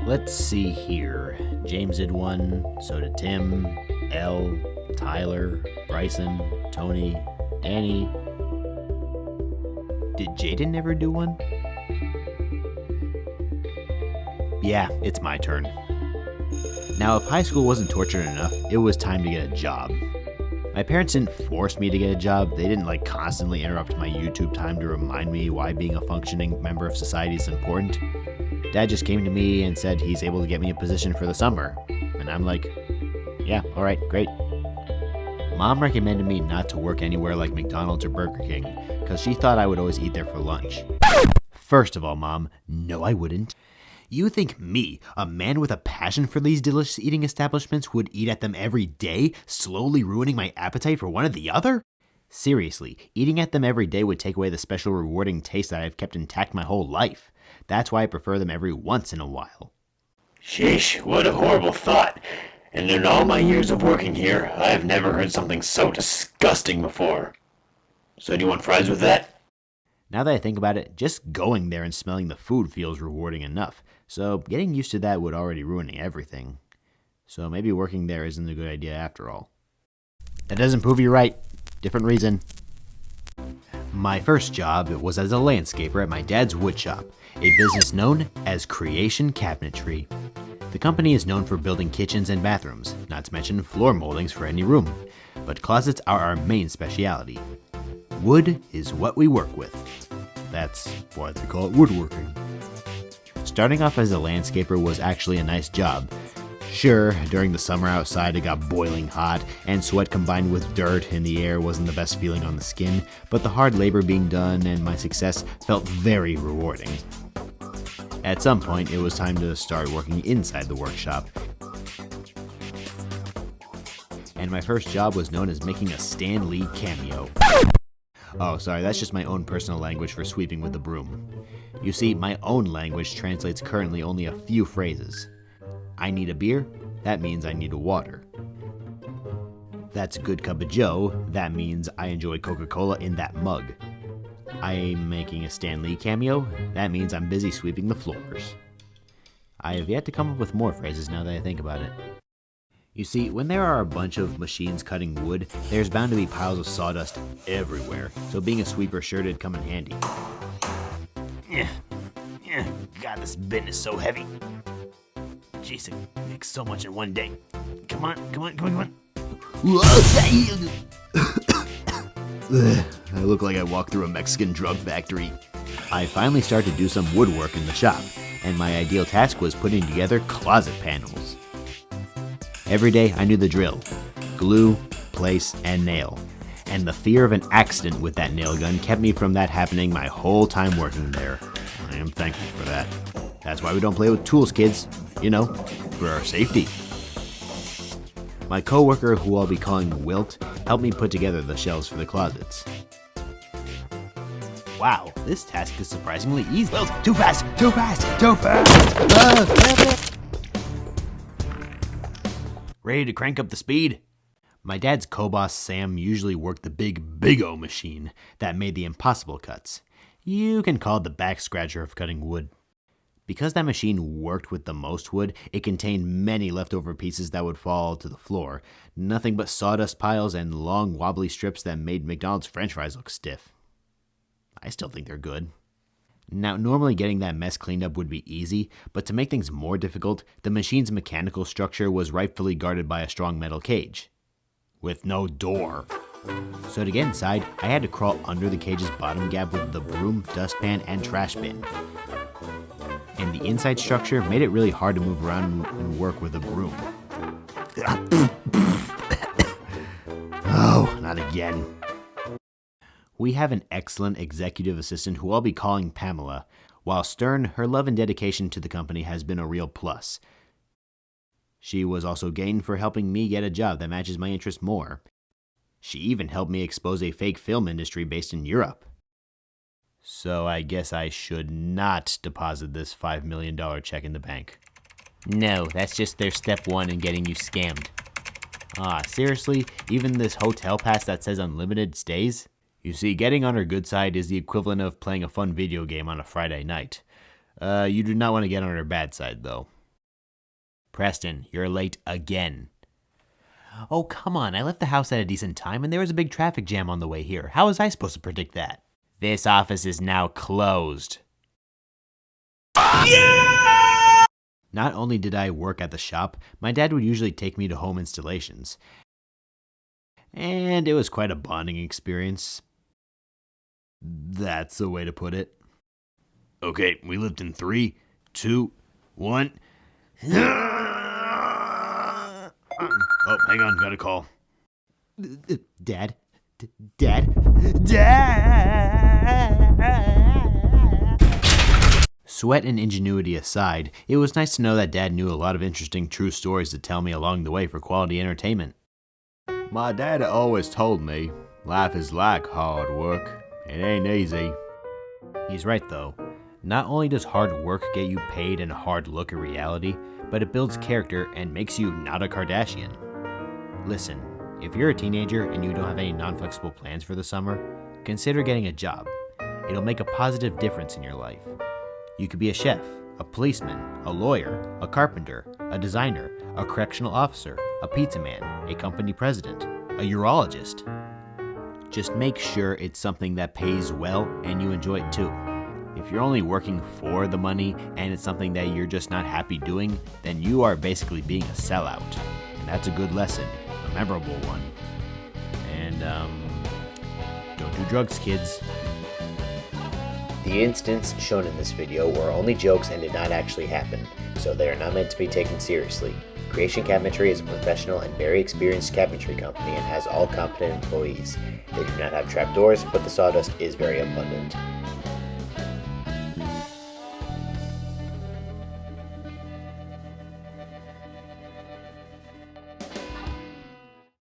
Let's see here. James did one, so did Tim, Elle, Tyler, Bryson, Tony, Danny. Did Jaiden ever do one? Yeah, it's my turn. Now, if high school wasn't torture enough, it was time to get a job. My parents didn't force me to get a job. They didn't constantly interrupt my YouTube time to remind me why being a functioning member of society is important. Dad just came to me and said he's able to get me a position for the summer. And I'm like, yeah, alright, great. Mom recommended me not to work anywhere like McDonald's or Burger King, because she thought I would always eat there for lunch. First of all, Mom, no I wouldn't. You think me, a man with a passion for these delicious eating establishments, would eat at them every day, slowly ruining my appetite for one or the other? Seriously, eating at them every day would take away the special rewarding taste that I've kept intact my whole life. That's why I prefer them every once in a while. Sheesh, what a horrible thought. And in all my years of working here, I have never heard something so disgusting before. So do you want fries with that? Now that I think about it, just going there and smelling the food feels rewarding enough. So getting used to that would already ruin everything. So maybe working there isn't a good idea after all. That doesn't prove you're right. Different reason. My first job was as a landscaper at my dad's wood shop, a business known as Creation Cabinetry. The company is known for building kitchens and bathrooms, not to mention floor moldings for any room. But closets are our main specialty. Wood is what we work with. That's why they call it woodworking. Starting off as a landscaper was actually a nice job. Sure, during the summer outside it got boiling hot, and sweat combined with dirt in the air wasn't the best feeling on the skin, but the hard labor being done and my success felt very rewarding. At some point, it was time to start working inside the workshop. And my first job was known as making a Lee Cameo. Oh, sorry, that's just my own personal language for sweeping with the broom. You see, my own language translates currently only a few phrases. I need a beer, that means I need a water. That's a good cup of joe, that means I enjoy Coca-Cola in that mug. I'm making a Lee Cameo, that means I'm busy sweeping the floors. I have yet to come up with more phrases now that I think about it. You see, when there are a bunch of machines cutting wood, there's bound to be piles of sawdust everywhere, so being a sweeper sure did come in handy. God, this bin is so heavy. Jeez, it makes so much in one day. Come on. I look like I walked through a Mexican drug factory. I finally started to do some woodwork in the shop, and my ideal task was putting together closet panels. Every day I knew the drill: glue, place, and nail. And the fear of an accident with that nail gun kept me from that happening my whole time working there. I am thankful for that. That's why we don't play with tools, kids. For our safety. My coworker, who I'll be calling Wilt, helped me put together the shelves for the closets. Wow, this task is surprisingly easy. Wilt, too fast! Ready to crank up the speed? My dad's co-boss Sam usually worked the Big O machine that made the impossible cuts. You can call it the back scratcher of cutting wood. Because that machine worked with the most wood, it contained many leftover pieces that would fall to the floor. Nothing but sawdust piles and long wobbly strips that made McDonald's french fries look stiff. I still think they're good. Now, normally getting that mess cleaned up would be easy, but to make things more difficult, the machine's mechanical structure was rightfully guarded by a strong metal cage. With no door. So to get inside, I had to crawl under the cage's bottom gap with the broom, dustpan, and trash bin. And the inside structure made it really hard to move around and work with a broom. Oh, not again. We have an excellent executive assistant who I'll be calling Pamela. While stern, her love and dedication to the company has been a real plus. She was also gained for helping me get a job that matches my interests more. She even helped me expose a fake film industry based in Europe. So I guess I should not deposit this $5 million check in the bank. No, that's just their step one in getting you scammed. Seriously? Even this hotel pass that says unlimited stays? You see, getting on her good side is the equivalent of playing a fun video game on a Friday night. You do not want to get on her bad side, though. Preston, you're late again. Oh, come on. I left the house at a decent time, and there was a big traffic jam on the way here. How was I supposed to predict that? This office is now closed. Yeah! Not only did I work at the shop, my dad would usually take me to home installations. And it was quite a bonding experience. That's the way to put it. Okay, we lived in 3, 2, 1. Oh, hang on, got a call. Dad? Sweat and ingenuity aside, it was nice to know that Dad knew a lot of interesting true stories to tell me along the way for quality entertainment. My dad always told me, life is like hard work. It ain't easy. He's right though. Not only does hard work get you paid and a hard look at reality, but it builds character and makes you not a Kardashian. Listen, if you're a teenager and you don't have any non-flexible plans for the summer, consider getting a job. It'll make a positive difference in your life. You could be a chef, a policeman, a lawyer, a carpenter, a designer, a correctional officer, a pizza man, a company president, a urologist. Just make sure it's something that pays well and you enjoy it too. If you're only working for the money and it's something that you're just not happy doing, then you are basically being a sellout. And that's a good lesson, a memorable one. And, don't do drugs, kids. The incidents shown in this video were only jokes and did not actually happen, so they are not meant to be taken seriously. Creation Cabinetry is a professional and very experienced cabinetry company and has all competent employees. They do not have trapdoors, but the sawdust is very abundant.